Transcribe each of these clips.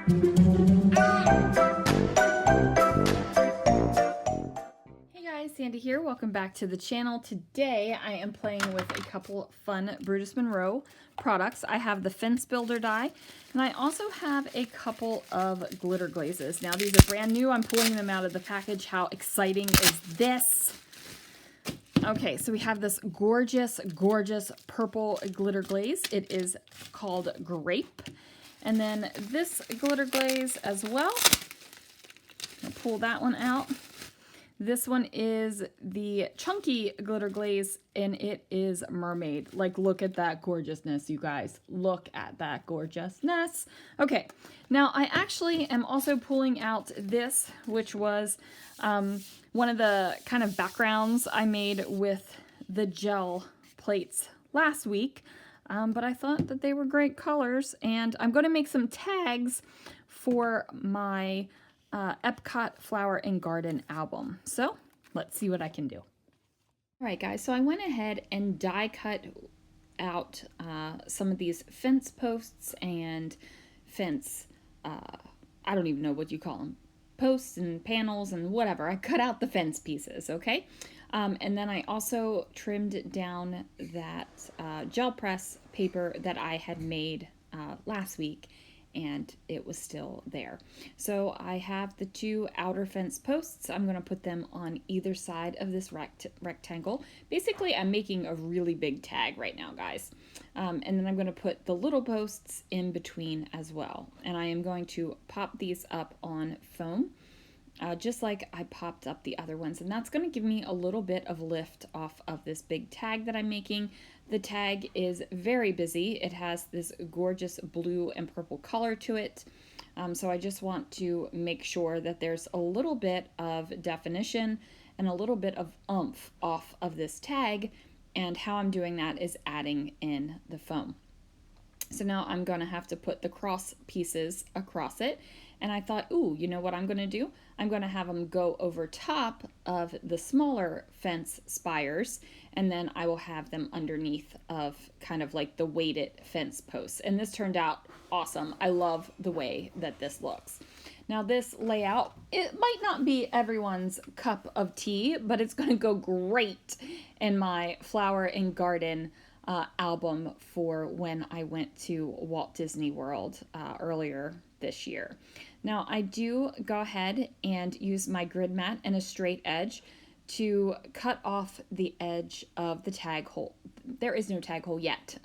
Hey guys, Sandy here. Welcome back to the channel. Today I am playing with a couple fun Brutus Monroe products. I have the Fence Builder die, and I also have a couple of glitter glazes. Now these are brand new. I'm pulling them out of the package. How exciting is this? Okay, so we have this gorgeous, gorgeous purple glitter glaze. It is called Grape. And then this glitter glaze as well. I'll pull that one out. This one is the chunky glitter glaze, and it is Mermaid. Like, look at that gorgeousness, you guys. Look at that gorgeousness. Okay, now I actually am also pulling out this, which was one of the kind of backgrounds I made with the gel plates last week. But I thought that they were great colors, and I'm going to make some tags for my Epcot Flower and Garden album. So let's see what I can do. All right, guys, so I went ahead and die cut out some of these fence posts and fence, I don't even know what you call them, posts and panels and whatever. I cut out the fence pieces, okay? And then I also trimmed down that gel press paper that I had made last week, and it was still there. So I have the two outer fence posts. I'm going to put them on either side of this rectangle. Basically, I'm making a really big tag right now, guys. And then I'm going to put the little posts in between as well. And I am going to pop these up on foam. Just like I popped up the other ones, and that's going to give me a little bit of lift off of this big tag that I'm making. The tag is very busy. It has this gorgeous blue and purple color to it, so I just want to make sure that there's a little bit of definition and a little bit of oomph off of this tag, and how I'm doing that is adding in the foam. So now I'm going to have to put the cross pieces across it. And I thought, ooh, you know what I'm going to do? I'm going to have them go over top of the smaller fence spires, and then I will have them underneath of kind of like the weighted fence posts. And this turned out awesome. I love the way that this looks. Now this layout, it might not be everyone's cup of tea, but it's going to go great in my Flower and Garden album for when I went to Walt Disney World earlier this year. Now I do go ahead and use my grid mat and a straight edge to cut off the edge of the tag hole. There is no tag hole yet.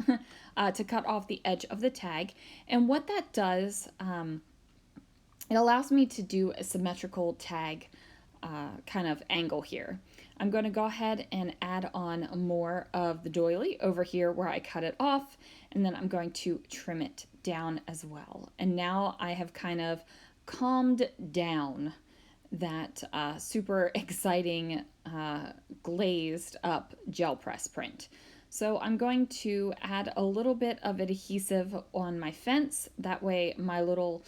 To cut off the edge of the tag. And what that does, it allows me to do a symmetrical tag kind of angle here. I'm going to go ahead and add on more of the doily over here where I cut it off, and then I'm going to trim it down as well. And now I have kind of calmed down that super exciting glazed up gel press print. So I'm going to add a little bit of adhesive on my fence. That way my little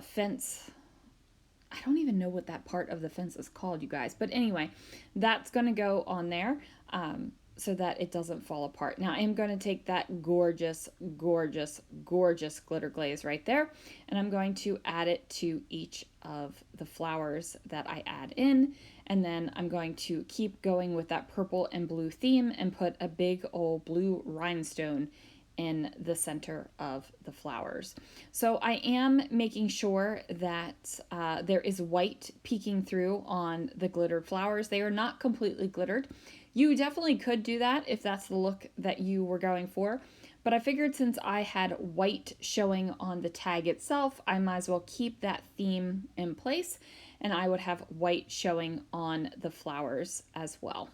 fence, I don't even know what that part of the fence is called, you guys. But anyway, that's going to go on there so that it doesn't fall apart. Now, I am going to take that gorgeous, gorgeous, gorgeous glitter glaze right there, and I'm going to add it to each of the flowers that I add in. And then I'm going to keep going with that purple and blue theme and put a big old blue rhinestone in the center of the flowers. So I am making sure that there is white peeking through on the glittered flowers. They are not completely glittered. You definitely could do that if that's the look that you were going for. But I figured since I had white showing on the tag itself, I might as well keep that theme in place, and I would have white showing on the flowers as well.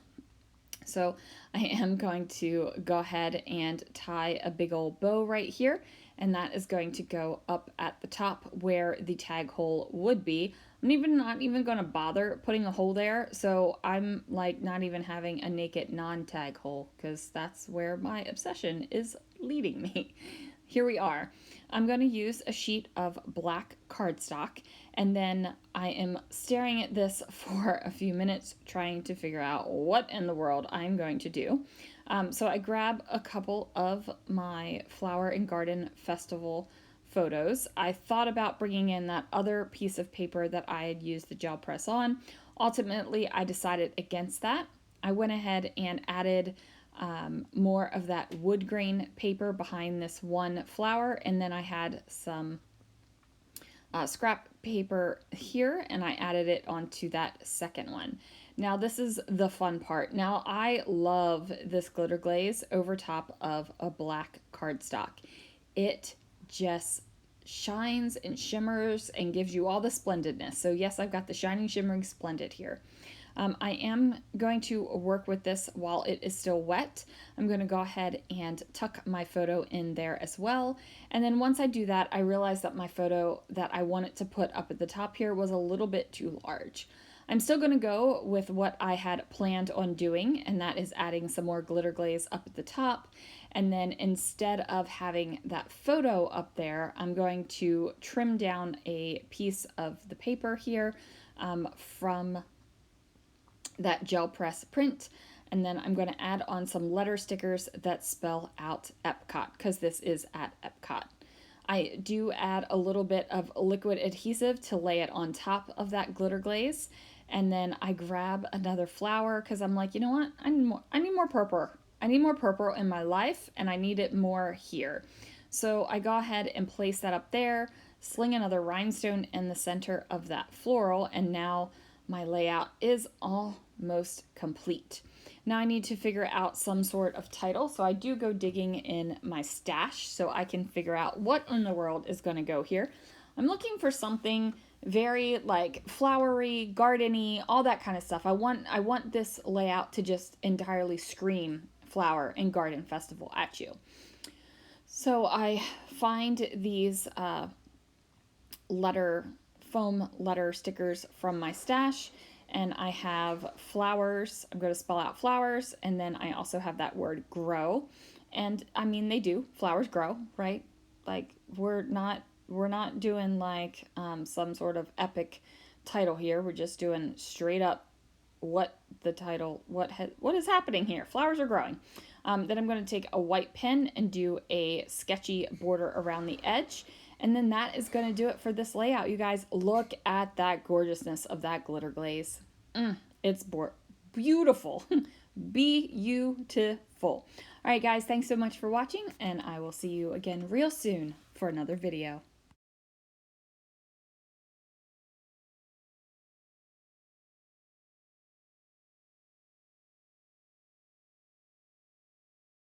So I am going to go ahead and tie a big old bow right here, and that is going to go up at the top where the tag hole would be. I'm not even going to bother putting a hole there, so I'm like not even having a naked non-tag hole, because that's where my obsession is leading me. Here we are. I'm going to use a sheet of black cardstock, and then I am staring at this for a few minutes trying to figure out what in the world I'm going to do. So I grab a couple of my Flower and Garden Festival photos, I thought about bringing in that other piece of paper that I had used the gel press on. Ultimately, I decided against that. I went ahead and added more of that wood grain paper behind this one flower, and then I had some scrap paper here, and I added it onto that second one. Now this is the fun part. Now I love this glitter glaze over top of a black cardstock. It just shines and shimmers and gives you all the splendidness. So yes, I've got the shining, shimmering, splendid here. I am going to work with this while it is still wet. I'm going to go ahead and tuck my photo in there as well. And then once I do that, I realized that my photo that I wanted to put up at the top here was a little bit too large. I'm still going to go with what I had planned on doing, and that is adding some more glitter glaze up at the top. And then instead of having that photo up there, I'm going to trim down a piece of the paper here from that gel press print, and then I'm going to add on some letter stickers that spell out Epcot, because this is at Epcot. I do add a little bit of liquid adhesive to lay it on top of that glitter glaze, and then I grab another flower because I'm like, you know what, I need more purple. I need more purple in my life, and I need it more here. So I go ahead and place that up there, sling another rhinestone in the center of that floral, and now my layout is almost complete. Now I need to figure out some sort of title, so I do go digging in my stash so I can figure out what in the world is going to go here. I'm looking for something very like flowery, gardeny, all that kind of stuff. I want this layout to just entirely scream flower and garden festival at you. So I find these foam letter stickers from my stash, and I have flowers. I'm going to spell out flowers, and then I also have that word grow. And I mean, they do, flowers grow, right? Like we're not doing like some sort of epic title here. We're just doing straight up what is happening here. Flowers are growing. Then I'm going to take a white pen and do a sketchy border around the edge. And then that is going to do it for this layout. You guys, look at that gorgeousness of that glitter glaze. It's beautiful. Beautiful. All right, guys, thanks so much for watching, and I will see you again real soon for another video.